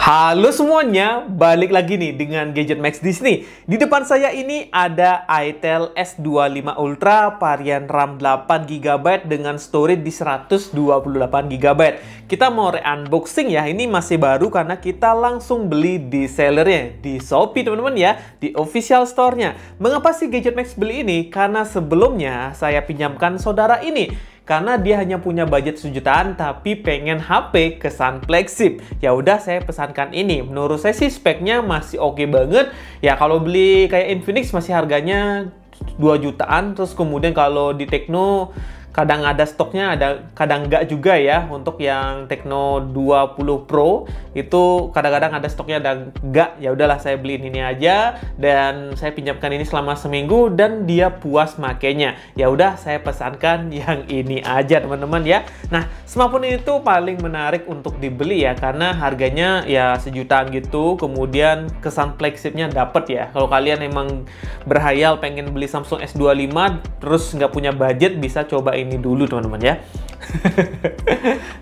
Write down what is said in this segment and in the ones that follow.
Halo semuanya, balik lagi nih dengan Gadget Max Disney. Di depan saya ini ada itel S25 Ultra varian RAM 8GB dengan storage di 128GB. Kita mau re-unboxing ya, ini masih baru karena kita langsung beli di sellernya, di Shopee teman-teman ya, di official store-nya. Mengapa sih Gadget Max beli ini? Karena sebelumnya saya pinjamkan saudara ini. Karena dia hanya punya budget sejutaan tapi pengen HP kesan flagship. Ya udah saya pesankan ini. Menurut saya sih speknya masih oke banget. Ya kalau beli kayak Infinix masih harganya 2 jutaan. Terus kemudian kalau di Tecno kadang ada stoknya, kadang enggak juga ya. Untuk yang Tecno 20 Pro itu kadang-kadang ada stoknya dan enggak. Ya udahlah saya beliin ini aja dan saya pinjamkan ini selama seminggu dan dia puas makainya. Ya udah saya pesankan yang ini aja teman-teman ya. Nah, smartphone ini tuh paling menarik untuk dibeli ya karena harganya ya sejutaan gitu. Kemudian kesan flagshipnya dapet ya. Kalau kalian emang berhayal pengen beli Samsung S25 terus nggak punya budget, bisa coba ini dulu teman-teman ya.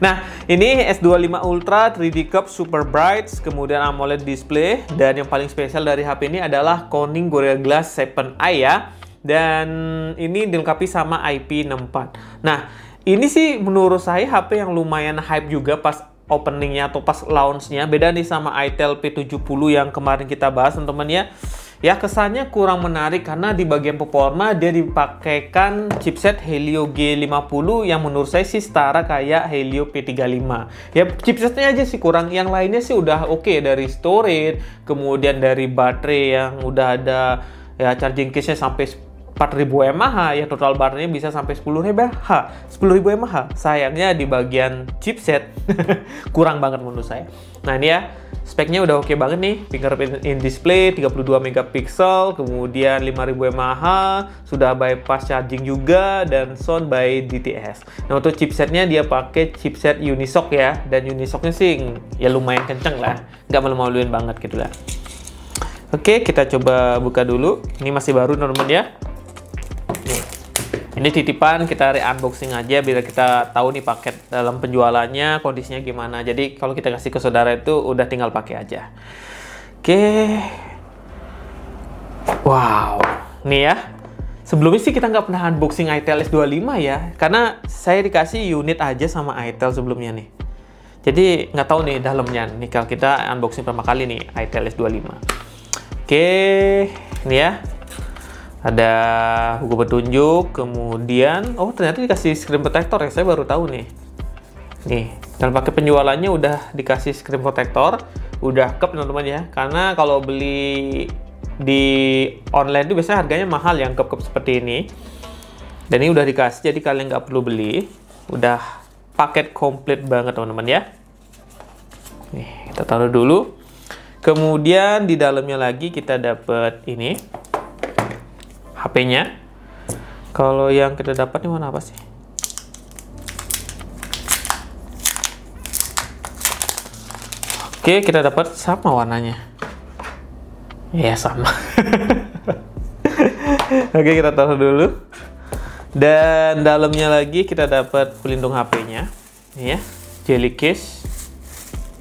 Nah, ini S25 Ultra 3D Curve Super Bright, kemudian AMOLED display, dan yang paling spesial dari HP ini adalah Corning Gorilla Glass 7i ya. Dan ini dilengkapi sama IP64. Nah, ini sih menurut saya HP yang lumayan hype juga pas openingnya atau pas launchnya. Beda nih sama itel P70 yang kemarin kita bahas teman-teman ya. Ya kesannya kurang menarik karena di bagian performa dia dipakaikan chipset Helio G50 yang menurut saya sih setara kayak Helio P35. Ya chipsetnya aja sih kurang, yang lainnya sih udah oke, dari storage, kemudian dari baterai yang udah ada ya charging case-nya sampai 4000 mAh, ya total baterainya bisa sampai 10.000 mAh. Sayangnya di bagian chipset kurang banget menurut saya. Nah ini ya, speknya udah oke banget nih. Fingerprint in display 32 megapiksel, kemudian 5000 mAh, sudah bypass charging juga, dan sound by DTS. Nah untuk chipsetnya dia pakai chipset Unisoc ya, dan Unisocnya sih ya lumayan kenceng lah, nggak malu-maluin banget gitu lah. Oke, kita coba buka dulu. Ini masih baru teman-teman ya. Ini titipan, kita re-unboxing aja biar kita tahu nih paket dalam penjualannya kondisinya gimana. Jadi kalau kita kasih ke saudara itu udah tinggal pakai aja. Oke. Wow, nih ya. Sebelumnya sih kita nggak pernah unboxing itel S25 ya, karena saya dikasih unit aja sama itel sebelumnya nih. Jadi nggak tahu nih dalamnya. Nih kalau kita unboxing pertama kali nih itel S25. Oke, ini ya. Ada buku petunjuk, kemudian ternyata dikasih screen protector ya, saya baru tahu nih. Nih, dalam paket penjualannya udah dikasih screen protector, udah cup teman-teman ya. Karena kalau beli di online itu biasanya harganya mahal yang cup-cup seperti ini. Dan ini udah dikasih, jadi kalian nggak perlu beli. Udah paket komplit banget teman-teman ya. Nih, kita taruh dulu. Kemudian di dalamnya lagi kita dapat ini. HP-nya. Kalau yang kita dapat ini warna apa sih? Oke, kita dapat sama warnanya. Ya, sama. Oke, kita taruh dulu. Dan dalamnya lagi kita dapat pelindung HP-nya. Ini ya, jelly case.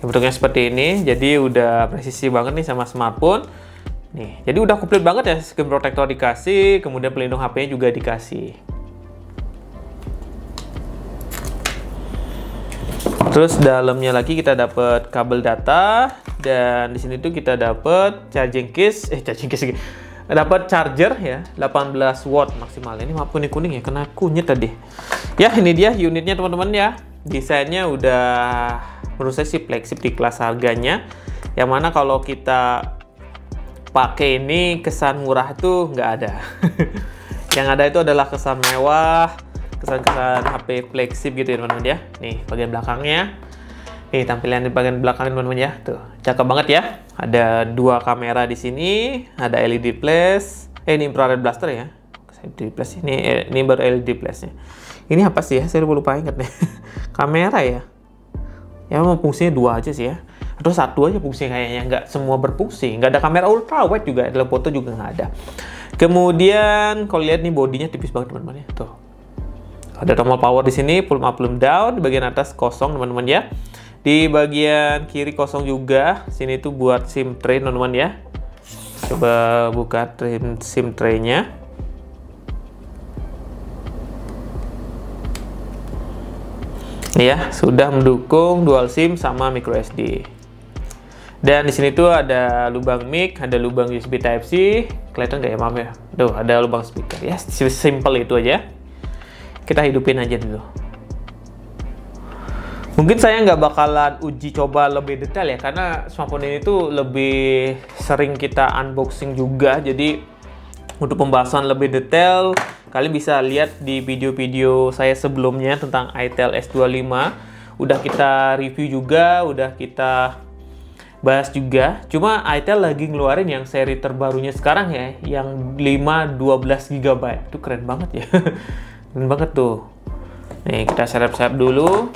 Bentuknya seperti ini, jadi udah presisi banget nih sama smartphone. Nih, jadi udah komplit banget ya, screen protector dikasih, kemudian pelindung HP-nya juga dikasih. Terus dalamnya lagi kita dapat kabel data, dan di sini tuh kita dapat charging case, dapat charger ya, 18 watt maksimal. Ini maaf kuning-kuning ya, kena kunyit tadi. Ya, ini dia unitnya teman-teman ya. Desainnya udah menurut saya sih flagship di kelas harganya. Yang mana kalau kita pakai ini kesan murah itu nggak ada. Yang ada itu adalah kesan mewah, kesan-kesan HP flagship gitu ya teman-teman ya. Nih bagian belakangnya, nih tampilan di bagian belakang teman-teman ya, tuh cakep banget ya. Ada dua kamera di sini, ada LED flash, ini infrared blaster ya. LED flash ini baru LED flashnya. Ini apa sih ya? Saya lupa ingat nih. Kamera ya. Ya memang fungsinya dua aja sih ya. Atau satu aja fungsinya kayaknya, nggak semua berfungsi. Nggak ada kamera ultra wide juga, dalam foto juga nggak ada. Kemudian kalau lihat nih bodinya tipis banget teman-teman ya. Tuh. Ada tombol power di sini, volume up, volume down. Di bagian atas kosong teman-teman ya. Di bagian kiri kosong juga. Sini tuh buat SIM tray teman-teman ya. Coba buka SIM tray-nya. Ya, sudah mendukung dual SIM sama micro SD. Dan di sini tuh ada lubang mic, ada lubang USB Type C. Kelihatan nggak ya, maaf ya? Tuh, ada lubang speaker. Ya, simple itu aja. Kita hidupin aja dulu. Mungkin saya nggak bakalan uji coba lebih detail ya, karena smartphone ini tuh lebih sering kita unboxing juga. Jadi untuk pembahasan lebih detail, kalian bisa lihat di video-video saya sebelumnya tentang itel S25. Udah kita review juga, udah kita bahas juga. Cuma itel lagi ngeluarin yang seri terbarunya sekarang ya, yang 512 GB. Itu keren banget ya. Keren banget tuh. Nih, kita setup dulu.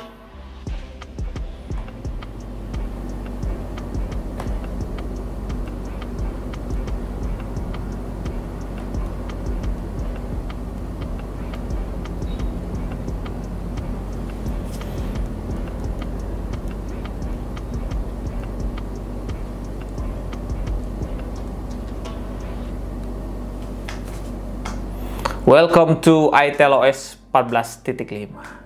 Welcome to itel OS 14.5.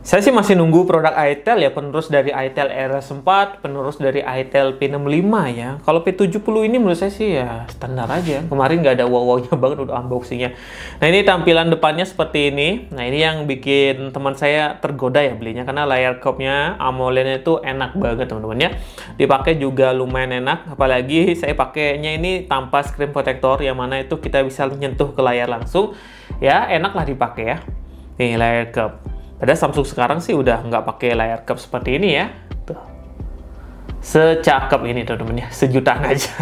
Saya sih masih nunggu produk itel ya, penerus dari itel RS4, penerus dari itel P65 ya. Kalau P70 ini menurut saya sih ya standar aja. Kemarin nggak ada wow-wownya banget udah unboxingnya. Nah, ini tampilan depannya seperti ini. Nah, ini yang bikin teman saya tergoda ya belinya, karena layar curve-nya AMOLED-nya itu enak banget teman-teman ya. Dipakai juga lumayan enak, apalagi saya pakainya ini tanpa screen protector, yang mana itu kita bisa menyentuh ke layar langsung. Ya, enak lah dipakai ya. Nih layar curve. Padahal Samsung sekarang sih udah nggak pakai layar curve seperti ini ya. Tuh. Secakep ini teman-teman ya, sejutaan aja.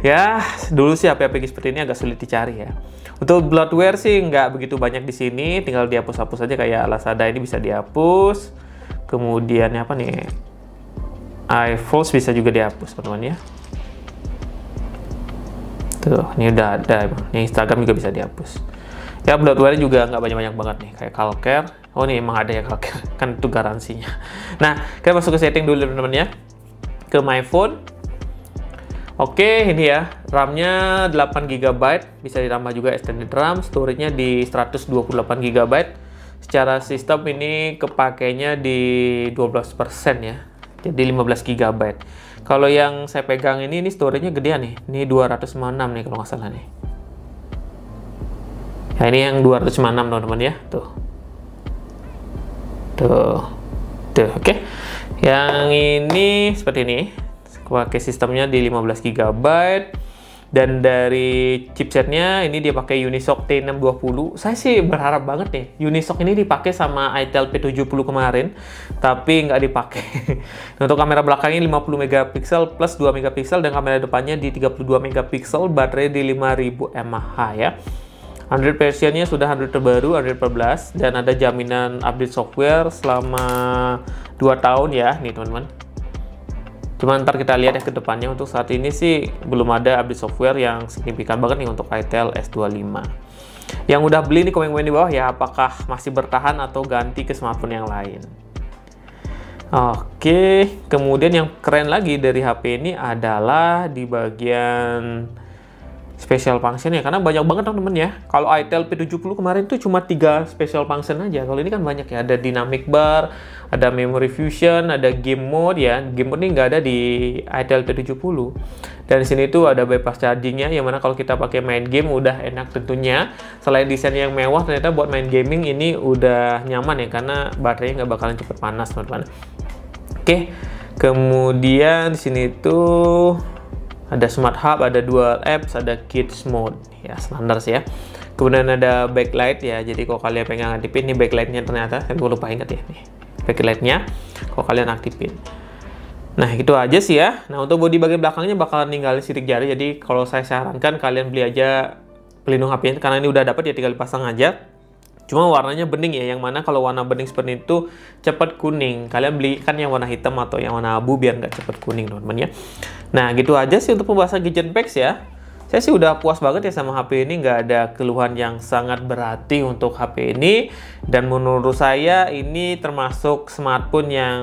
Ya, dulu sih HP-HP seperti ini agak sulit dicari ya. Untuk bloatware sih nggak begitu banyak di sini, tinggal dihapus-hapus aja kayak Lazada ini bisa dihapus. Kemudian apa nih? iFolds bisa juga dihapus teman-teman ya. Tuh, ini udah ada. Ini Instagram juga bisa dihapus. Ya, bloatware juga nggak banyak-banyak banget nih, kayak Calcare. Oh, ini emang ada ya Calcare, kan itu garansinya. Nah, kita masuk ke setting dulu teman-teman ya. Ke My Phone. Oke, ini ya, RAM-nya 8 GB, bisa ditambah juga extended RAM, storage-nya di 128 GB. Secara sistem ini kepakainya di 12% ya, jadi 15 GB. Kalau yang saya pegang ini storage-nya gedean nih, ini 256 nih kalau nggak salah nih. Nah, ini yang 256 teman-teman ya, tuh. Oke. Yang ini seperti ini. Pakai sistemnya di 15 GB. Dan dari chipsetnya ini dia pakai Unisoc T620. Saya sih berharap banget nih Unisoc ini dipakai sama itel P70 kemarin, tapi nggak dipakai. Untuk kamera belakangnya 50 megapiksel plus 2 megapiksel dan kamera depannya di 32 megapiksel, baterai di 5000 mAh ya. Android versionnya sudah Android terbaru, Android 14, dan ada jaminan update software selama 2 tahun ya, nih teman-teman. Cuma ntar kita lihat ya ke depannya. Untuk saat ini sih belum ada update software yang signifikan banget nih untuk itel S25. Yang udah beli nih komen-komen di bawah ya, apakah masih bertahan atau ganti ke smartphone yang lain. Oke, kemudian yang keren lagi dari HP ini adalah di bagian special function ya, karena banyak banget teman-teman ya. Kalau itel P70 kemarin tuh cuma 3 special function aja. Kalau ini kan banyak ya, ada dynamic bar, ada memory fusion, ada game mode ya. Game mode ini nggak ada di itel P70. Dan di sini tuh ada bypass chargingnya, yang mana kalau kita pakai main game udah enak tentunya. Selain desain yang mewah, ternyata buat main gaming ini udah nyaman ya, karena baterainya nggak bakalan cepet panas teman-teman. Oke, kemudian di sini tuh ada Smart Hub, ada Dual Apps, ada Kids Mode ya, standar sih ya. Kemudian ada backlight ya, jadi kalau kalian pengen aktifin nih backlightnya, ternyata saya lupa ingat ya nih backlightnya kalau kalian aktifin. Nah, itu aja sih ya. Nah, untuk bodi bagian belakangnya bakalan ninggalin sidik jari, jadi kalau saya sarankan kalian beli aja pelindung HP-nya, karena ini udah dapat ya, tinggal dipasang aja. Cuma warnanya bening ya, yang mana kalau warna bening seperti itu cepat kuning. Kalian beli kan yang warna hitam atau yang warna abu biar nggak cepat kuning teman-teman ya. Nah, gitu aja sih untuk pembahasan gadget packs ya. Saya sih udah puas banget ya sama HP ini, nggak ada keluhan yang sangat berarti untuk HP ini. Dan menurut saya ini termasuk smartphone yang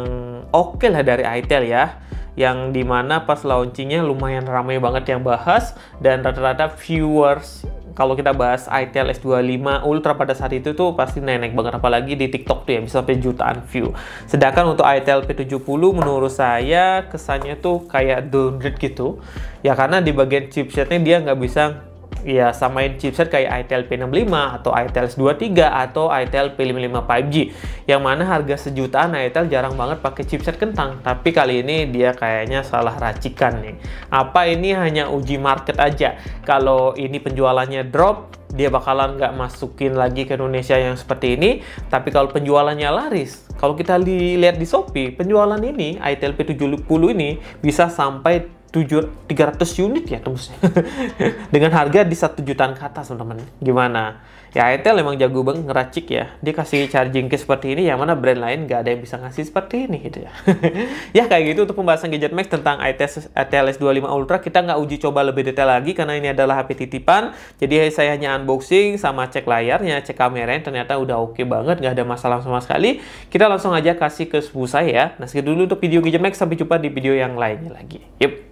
oke lah dari itel ya. Yang dimana pas launchingnya lumayan ramai banget yang bahas, dan rata-rata viewers kalau kita bahas itel S25 Ultra pada saat itu tuh pasti naik banget, apalagi di TikTok tuh ya bisa sampai jutaan view. Sedangkan untuk itel P70 menurut saya kesannya tuh kayak downgrade gitu ya, karena di bagian chipsetnya dia nggak bisa ya samain chipset kayak itel P65 atau itel S23 atau itel P55 5G, yang mana harga sejutaan itel jarang banget pakai chipset kentang. Tapi kali ini dia kayaknya salah racikan nih. Apa ini hanya uji market aja? Kalau ini penjualannya drop, dia bakalan nggak masukin lagi ke Indonesia yang seperti ini. Tapi kalau penjualannya laris, kalau kita lihat di Shopee, penjualan ini itel P70 ini bisa sampai 300 unit ya tembusnya. Dengan harga di 1 jutaan ke atas, teman-teman. Gimana? Ya itel emang jago banget ngeracik ya. Dia kasih charging case seperti ini, yang mana brand lain nggak ada yang bisa ngasih seperti ini gitu ya. Ya kayak gitu untuk pembahasan Gadget Max tentang itel S25 Ultra. Kita nggak uji coba lebih detail lagi karena ini adalah HP titipan. Jadi saya hanya unboxing sama cek layarnya, cek kameranya, ternyata udah oke banget, nggak ada masalah sama sekali. Kita langsung aja kasih ke sepupu saya ya. Nah segitu dulu untuk video Gadget Max, sampai jumpa di video yang lainnya lagi. Yuk.